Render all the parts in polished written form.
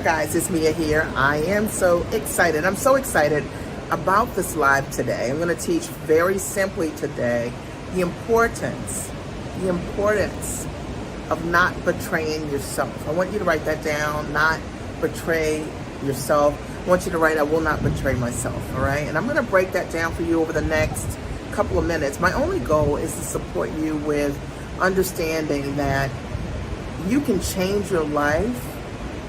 guys, it's Mia here. I am so excited. I'm so excited about this live today. I'm going to teach very simply today the importance of not betraying yourself. I want you to write that down, not betray yourself. I want you to write, I will not betray myself, all right? And I'm going to break that down for you over the next couple of minutes. My only goal is to support you with understanding that you can change your life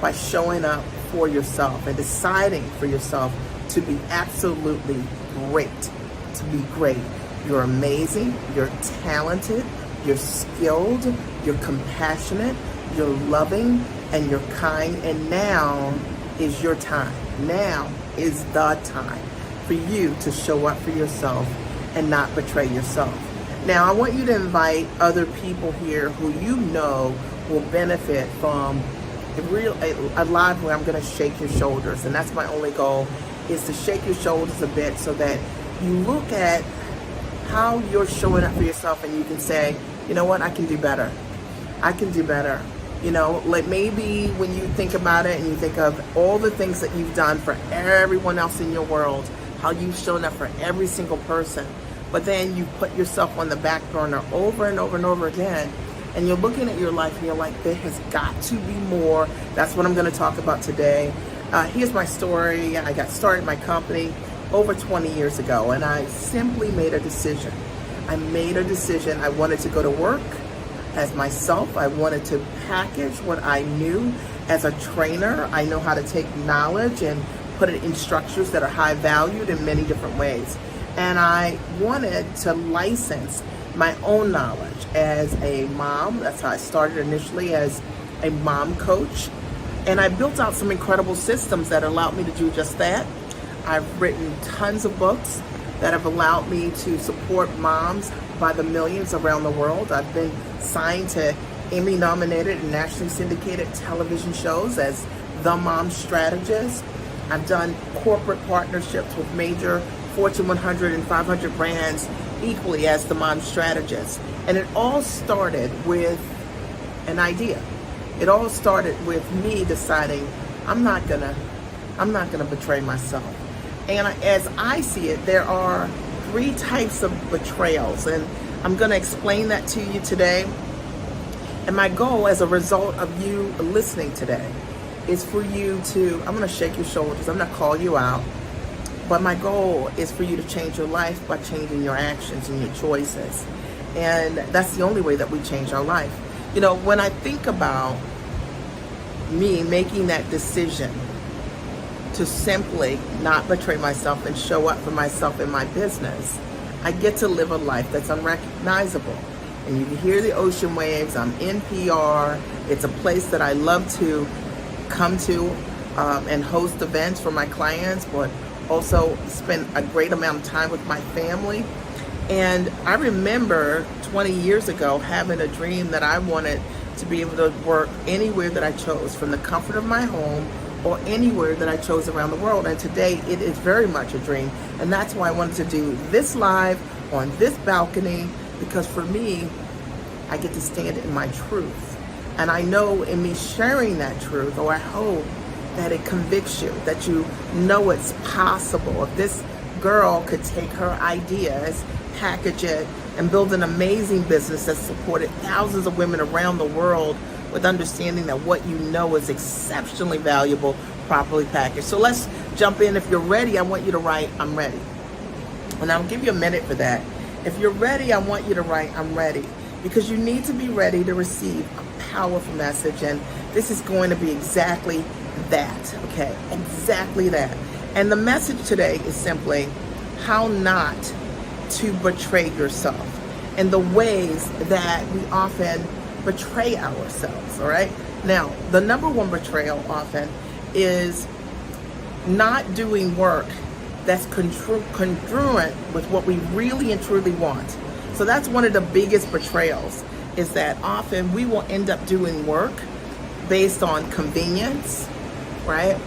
by showing up for yourself and deciding for yourself to be absolutely great, to be great. You're amazing, you're talented, you're skilled, you're compassionate, you're loving, and you're kind, and now is your time. Now is the time for you to show up for yourself and not betray yourself. Now, I want you to invite other people here who you know will benefit from a live where I'm going to shake your shoulders, and that's my only goal, is to shake your shoulders a bit so that you look at how you're showing up for yourself and you can say, you know what, I can do better. I can do better. You know, like maybe when you think about it and you think of all the things that you've done for everyone else in your world, how you've shown up for every single person, but then you put yourself on the back burner over and over and over again, and you're looking at your life and you're like, there has got to be more. That's what I'm going to talk about today. Here's my story. I got started my company over 20 years ago, and I simply made a decision. I made a decision. I wanted to go to work as myself. I wanted to package what I knew as a trainer. I know how to take knowledge and put it in structures that are high valued in many different ways. And I wanted to license my own knowledge as a mom. That's how I started initially, as a mom coach. And I built out some incredible systems that allowed me to do just that. I've written tons of books that have allowed me to support moms by the millions around the world. I've been signed to Emmy nominated and nationally syndicated television shows as the mom strategist. I've done corporate partnerships with major Fortune 100 and 500 brands equally as the mom strategist. And it all started with an idea. It all started with me deciding I'm not gonna betray myself. And as I see it, there are three types of betrayals, and I'm gonna explain that to you today. And my goal as a result of you listening today is for you to, I'm gonna shake your shoulders, I'm gonna call you out, but my goal is for you to change your life by changing your actions and your choices. And that's the only way that we change our life. You know, when I think about me making that decision to simply not betray myself and show up for myself in my business, I get to live a life that's unrecognizable. And you can hear the ocean waves. I'm in PR. It's a place that I love to come to and host events for my clients, but also spend a great amount of time with my family. And I remember 20 years ago having a dream that I wanted to be able to work anywhere that I chose, from the comfort of my home or anywhere that I chose around the world. And today it is very much a dream. And that's why I wanted to do this live on this balcony, because for me, I get to stand in my truth. And I know in me sharing that truth, or I hope that it convicts you, that you know it's possible. If this girl could take her ideas, package it, and build an amazing business that supported thousands of women around the world with understanding that what you know is exceptionally valuable, properly packaged. So let's jump in. If you're ready, I want you to write, I'm ready. And I'll give you a minute for that. If you're ready, I want you to write, I'm ready. Because you need to be ready to receive a powerful message. And this is going to be exactly that, okay? Exactly that. And the message today is simply how not to betray yourself, and the ways that we often betray ourselves, all right? Now, the number one betrayal often is not doing work that's congruent with what we really and truly want. So that's one of the biggest betrayals, is that often we will end up doing work based on convenience, right?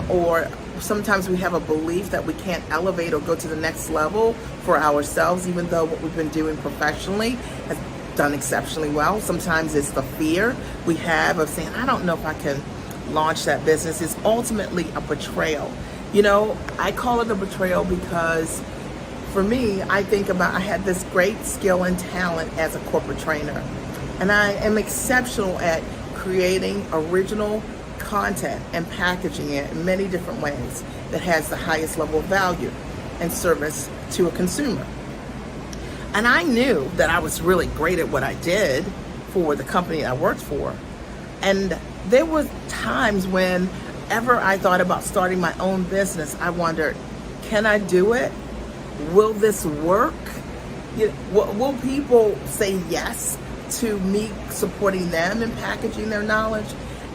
Or sometimes we have a belief that we can't elevate or go to the next level for ourselves, even though what we've been doing professionally has done exceptionally well. Sometimes it's the fear we have of saying, I don't know if I can launch that business is ultimately a betrayal. You know, I call it a betrayal because for me, I had this great skill and talent as a corporate trainer. And I am exceptional at creating original content and packaging it in many different ways that has the highest level of value and service to a consumer. And I knew that I was really great at what I did for the company I worked for. And there were times whenever I thought about starting my own business, I wondered, can I do it? Will this work? Will people say yes to me supporting them and packaging their knowledge?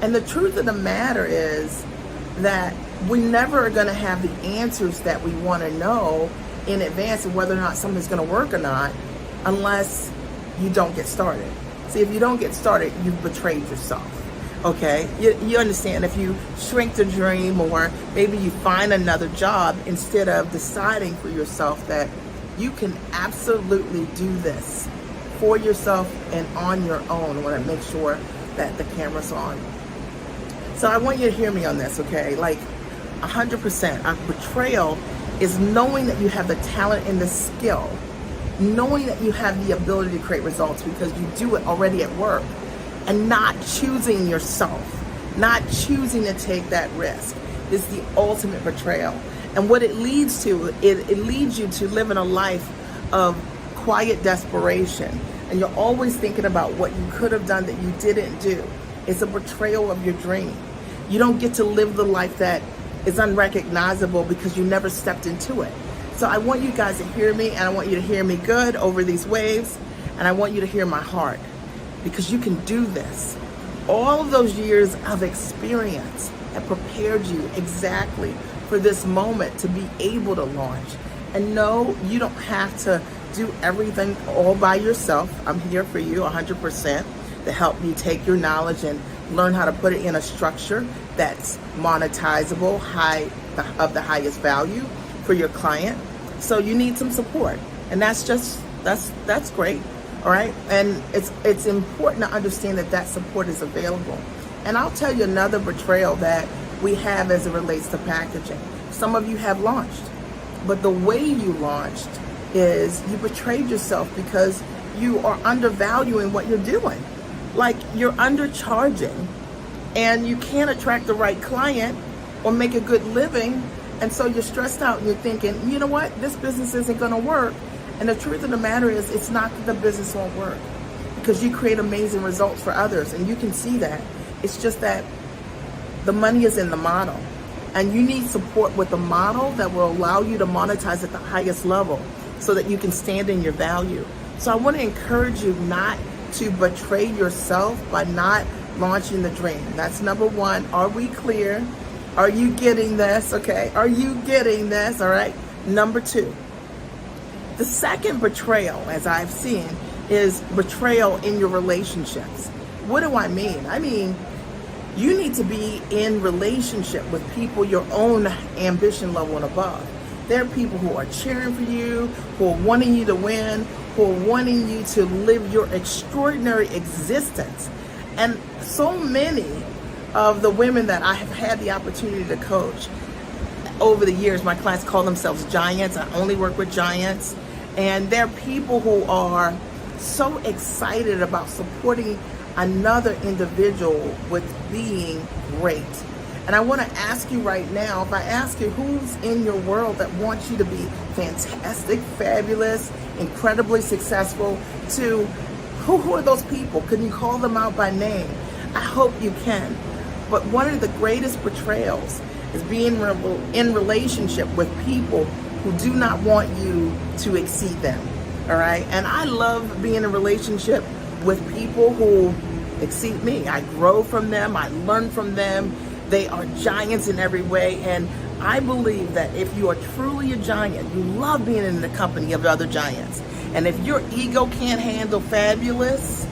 And the truth of the matter is that we never are going to have the answers that we want to know in advance of whether or not something's going to work or not unless you don't get started. See, if you don't get started, you've betrayed yourself. Okay, you understand, if you shrink the dream, or maybe you find another job instead of deciding for yourself that you can absolutely do this for yourself and on your own. I want to make sure that the camera's on. So I want you to hear me on this, okay? Like 100%. A betrayal is knowing that you have the talent and the skill, knowing that you have the ability to create results because you do it already at work, and not choosing yourself, not choosing to take that risk is the ultimate betrayal. And what it leads to, it leads you to living a life of quiet desperation. And you're always thinking about what you could have done that you didn't do. It's a betrayal of your dream. You don't get to live the life that is unrecognizable because you never stepped into it. So I want you guys to hear me, and I want you to hear me good over these waves, and I want you to hear my heart. Because you can do this. All of those years of experience have prepared you exactly for this moment to be able to launch. And no, you don't have to do everything all by yourself. I'm here for you 100% to help you take your knowledge and learn how to put it in a structure that's monetizable, of the highest value for your client. So you need some support. And that's great. All right, and it's important to understand that support is available. And I'll tell you another betrayal that we have as it relates to packaging. Some of you have launched, but the way you launched is you betrayed yourself because you are undervaluing what you're doing. Like, you're undercharging, and you can't attract the right client or make a good living, and so you're stressed out and you're thinking, you know what, this business isn't going to work. And the truth of the matter is, it's not that the business won't work, because you create amazing results for others, and you can see that. It's just that the money is in the model, and you need support with the model that will allow you to monetize at the highest level so that you can stand in your value. So I want to encourage you not to betray yourself by not launching the dream. That's number one. Are we clear? Are you getting this? Okay. Are you getting this? All right. Number two. The second betrayal, as I've seen, is betrayal in your relationships. What do I mean? I mean, you need to be in relationship with people your own ambition level and above. There are people who are cheering for you, who are wanting you to win, who are wanting you to live your extraordinary existence. And so many of the women that I have had the opportunity to coach over the years, my clients call themselves giants. I only work with giants. And they're people who are so excited about supporting another individual with being great. And I want to ask you right now, if I ask you who's in your world that wants you to be fantastic, fabulous, incredibly successful, to who are those people? Can you call them out by name? I hope you can. But one of the greatest betrayals is being in relationship with people who do not want you to exceed them, all right? And I love being in a relationship with people who exceed me. I grow from them, I learn from them. They are giants in every way, and I believe that if you are truly a giant, you love being in the company of other giants. And if your ego can't handle fabulous,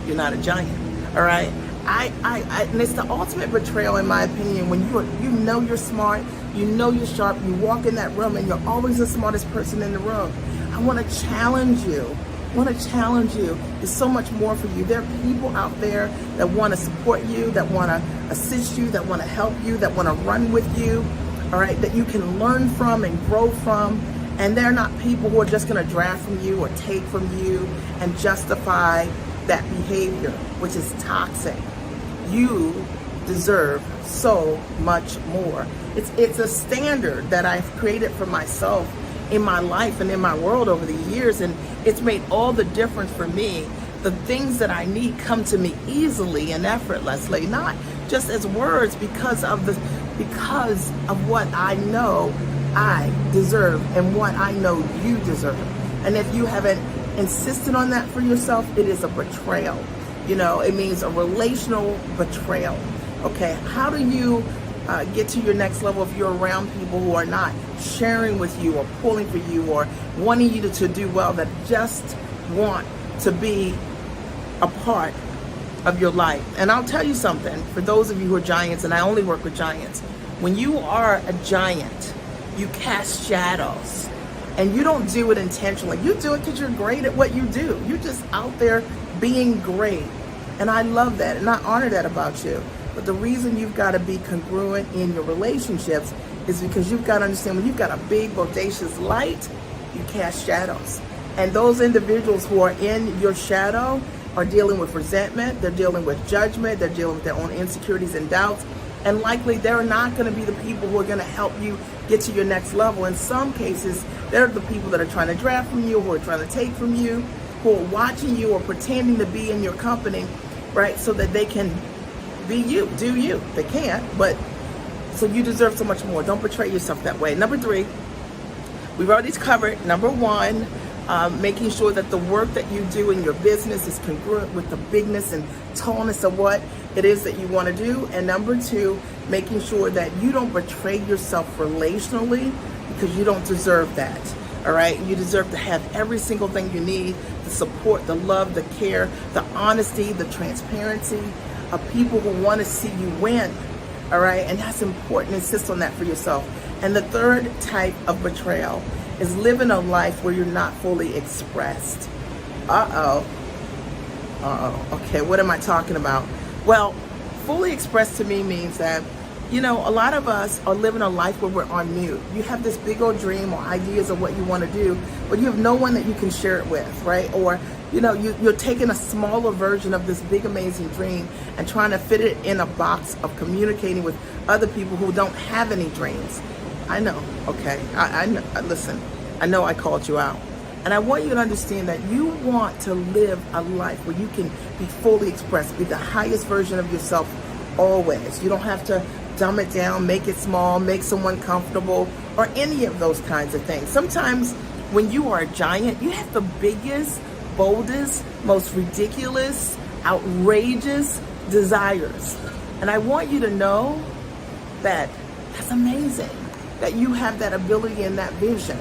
you're not a giant, all right? And it's the ultimate betrayal, in my opinion, when you know you're smart, you know you're sharp, you walk in that room and you're always the smartest person in the room. I want to challenge you I want to challenge you. There's so much more for you. There are people out there that want to support you, that want to assist you, that want to help you, that want to run with you, all right, that you can learn from and grow from. And they're not people who are just going to draft from you or take from you and justify that behavior, which is toxic. You deserve so much more. It's a standard that I've created for myself in my life and in my world over the years, and it's made all the difference for me. The things that I need come to me easily and effortlessly, not just as words, because of what I know I deserve and what I know you deserve. And if you haven't insisted on that for yourself, it is a betrayal. It means a relational betrayal. Okay, how do you get to your next level if you're around people who are not sharing with you or pulling for you or wanting you to do well, that just want to be a part of your life? And I'll tell you something, for those of you who are giants, and I only work with giants, when you are a giant, you cast shadows, and you don't do it intentionally. You do it because you're great at what you do. You're just out there being great. And I love that, and I honor that about you. But the reason you've got to be congruent in your relationships is because you've got to understand, when you've got a big, bodacious light, you cast shadows. And those individuals who are in your shadow are dealing with resentment, they're dealing with judgment, they're dealing with their own insecurities and doubts. And likely they're not going to be the people who are going to help you get to your next level. In some cases, they're the people that are trying to draft from you, who are trying to take from you, who are watching you or pretending to be in your company, right? So that they can be you, do you. They can't, but so you deserve so much more. Don't betray yourself that way. Number 3, we've already covered. Number 1, making sure that the work that you do in your business is congruent with the bigness and tallness of what it is that you want to do. And number 2, making sure that you don't betray yourself relationally, because you don't deserve that. All right, you deserve to have every single thing you need: the support, the love, the care, the honesty, the transparency of people who want to see you win. All right, and that's important. Insist on that for yourself. And the 3rd type of betrayal is living a life where you're not fully expressed. Okay, what am I talking about? Well, fully expressed to me means that, a lot of us are living a life where we're on mute. You have this big old dream or ideas of what you want to do, but you have no one that you can share it with, right? Or, you're taking a smaller version of this big, amazing dream and trying to fit it in a box of communicating with other people who don't have any dreams. I know, okay? I know, listen, I know I called you out. And I want you to understand that you want to live a life where you can be fully expressed, be the highest version of yourself always. You don't have to dumb it down, make it small, make someone comfortable, or any of those kinds of things. Sometimes when you are a giant, you have the biggest, boldest, most ridiculous, outrageous desires. And I want you to know that that's amazing, that you have that ability and that vision.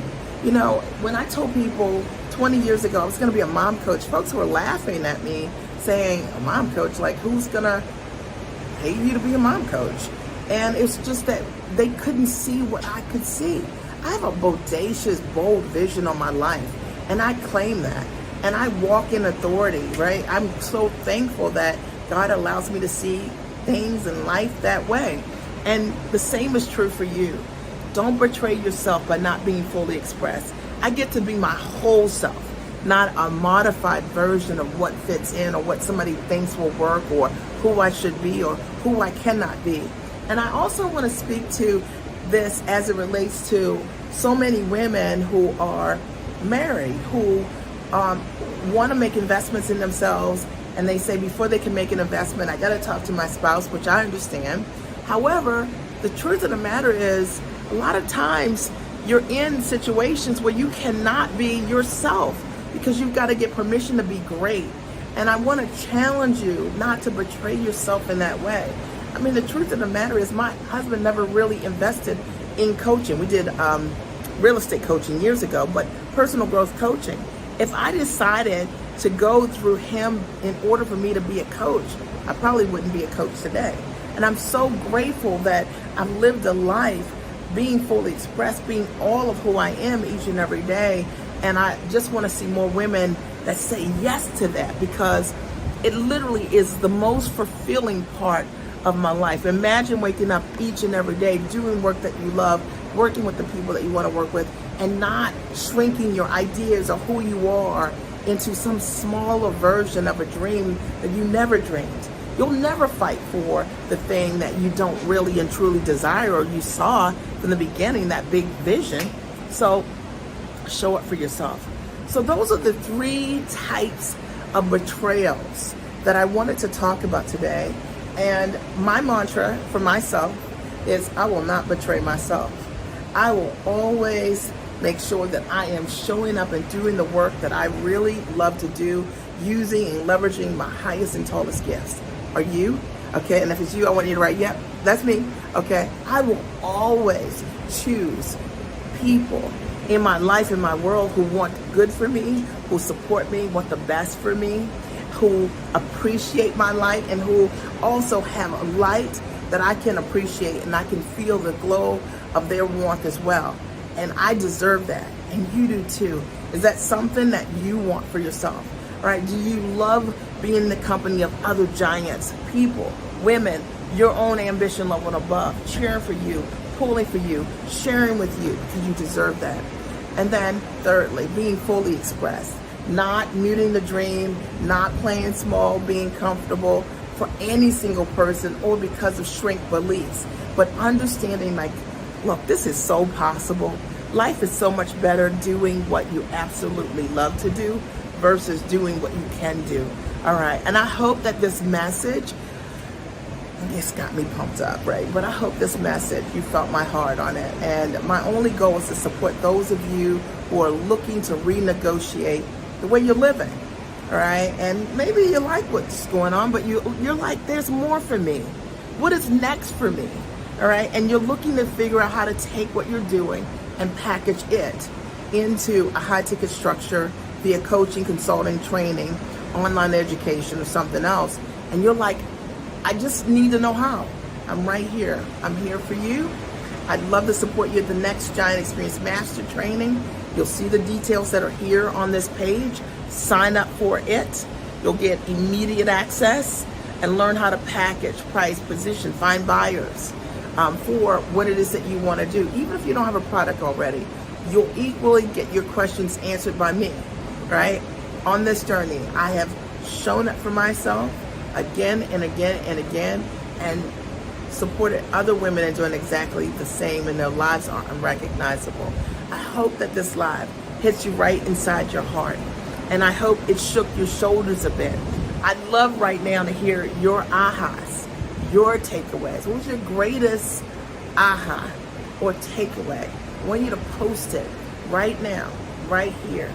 When I told people 20 years ago I was going to be a mom coach, folks were laughing at me saying, a mom coach? Like, who's going to pay you to be a mom coach? And it's just that they couldn't see what I could see. I have a bodacious, bold vision on my life, and I claim that. And I walk in authority, right? I'm so thankful that God allows me to see things in life that way. And the same is true for you. Don't betray yourself by not being fully expressed. I get to be my whole self, not a modified version of what fits in or what somebody thinks will work or who I should be or who I cannot be. And I also want to speak to this as it relates to so many women who are married, who want to make investments in themselves, and they say before they can make an investment, I got to talk to my spouse, which I understand. However, the truth of the matter is, a lot of times you're in situations where you cannot be yourself because you've got to get permission to be great. And I want to challenge you not to betray yourself in that way. I mean, the truth of the matter is, my husband never really invested in coaching. We did real estate coaching years ago, but personal growth coaching. If I decided to go through him in order for me to be a coach, I probably wouldn't be a coach today. And I'm so grateful that I've lived a life being fully expressed, being all of who I am each and every day. And I just want to see more women that say yes to that, because it literally is the most fulfilling part of my life. Imagine waking up each and every day, doing work that you love, working with the people that you want to work with, and not shrinking your ideas of who you are into some smaller version of a dream that you never dreamed. You'll never fight for the thing that you don't really and truly desire, or you saw from the beginning, that big vision. So show up for yourself. So those are the 3 types of betrayals that I wanted to talk about today. And my mantra for myself is, I will not betray myself. I will always make sure that I am showing up and doing the work that I really love to do, using and leveraging my highest and tallest gifts. Are you? Okay, and if it's you, I want you to write, yep, that's me. Okay, I will always choose people in my life, in my world, who want good for me, who support me, want the best for me, who appreciate my light, and who also have a light that I can appreciate, and I can feel the glow of their warmth as well. And I deserve that, and you do too. Is that something that you want for yourself? All right, do you love being in the company of other giants, people, women, your own ambition level and above, cheering for you, pulling for you, sharing with you, because you deserve that? And then thirdly, being fully expressed, not muting the dream, not playing small, being comfortable for any single person or because of shrink beliefs, but understanding, like, look, this is so possible. Life is so much better doing what you absolutely love to do versus doing what you can do. All right. And I hope that this message, it's got me pumped up, right? But I hope this message, you felt my heart on it. And my only goal is to support those of you who are looking to renegotiate the way you're living. All right. And maybe you like what's going on, but you're like, there's more for me. What is next for me? All right. And you're looking to figure out how to take what you're doing and package it into a high ticket structure via coaching, consulting, training, online education, or something else. And you're like, I just need to know how. I'm right here. I'm here for you. I'd love to support you at the next Giant Experience Master Training. You'll see the details that are here on this page. Sign up for it. You'll get immediate access and learn how to package, price, position, find buyers for what it is that you want to do. Even if you don't have a product already, you'll equally get your questions answered by me, right? On this journey, I have shown up for myself again and again and again, and supported other women in doing exactly the same, and their lives are unrecognizable. I hope that this live hits you right inside your heart, and I hope it shook your shoulders a bit. I'd love right now to hear your ahas, your takeaways. What was your greatest aha or takeaway? I want you to post it right now, right here.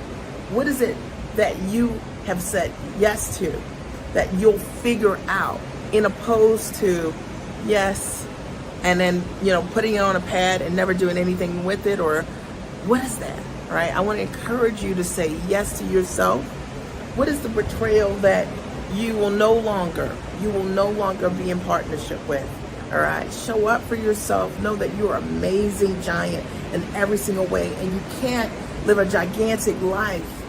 What is it that you have said yes to, that you'll figure out, in opposed to yes and then putting it on a pad and never doing anything with it? Or what is that? Right? I want to encourage you to say yes to yourself. What is the betrayal that you will no longer be in partnership with? All right, show up for yourself. Know that you're an amazing giant in every single way, and you can't live a gigantic life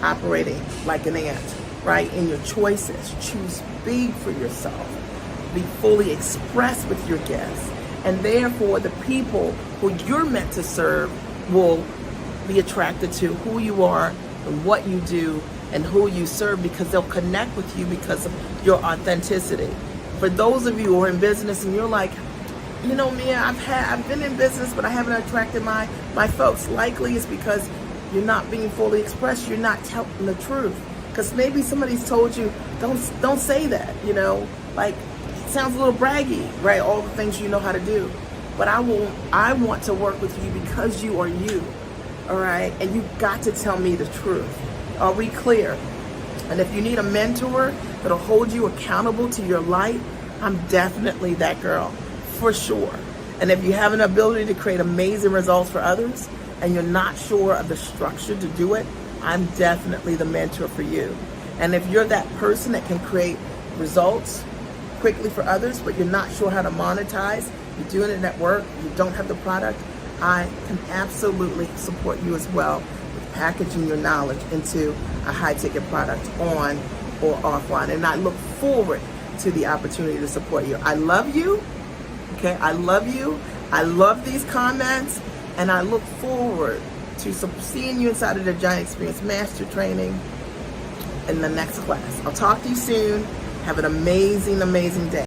operating like an ant, right? In your choices, choose big for yourself. Be fully expressed with your gifts, and therefore the people who you're meant to serve will be attracted to who you are and what you do and who you serve, because they'll connect with you because of your authenticity. For those of you who are in business and you're like, Mia, I've been in business, but I haven't attracted my folks. Likely it's because you're not being fully expressed. You're not telling the truth. Because maybe somebody's told you, don't say that. Like, it sounds a little braggy, right? All the things you know how to do. But I want to work with you because you are you. All right, and you got to tell me the truth. Are we clear? And if you need a mentor that'll hold you accountable to your light, I'm definitely that girl, for sure. And if you have an ability to create amazing results for others and you're not sure of the structure to do it, I'm definitely the mentor for you. And if you're that person that can create results quickly for others, but you're not sure how to monetize, you're doing it at work, you don't have the product, I can absolutely support you as well with packaging your knowledge into a high-ticket product on or offline. And I look forward to the opportunity to support you. I love you. Okay, I love you. I love these comments, and I look forward to seeing you inside of the Giant Experience Master Training in the next class. I'll talk to you soon. Have an amazing, amazing day.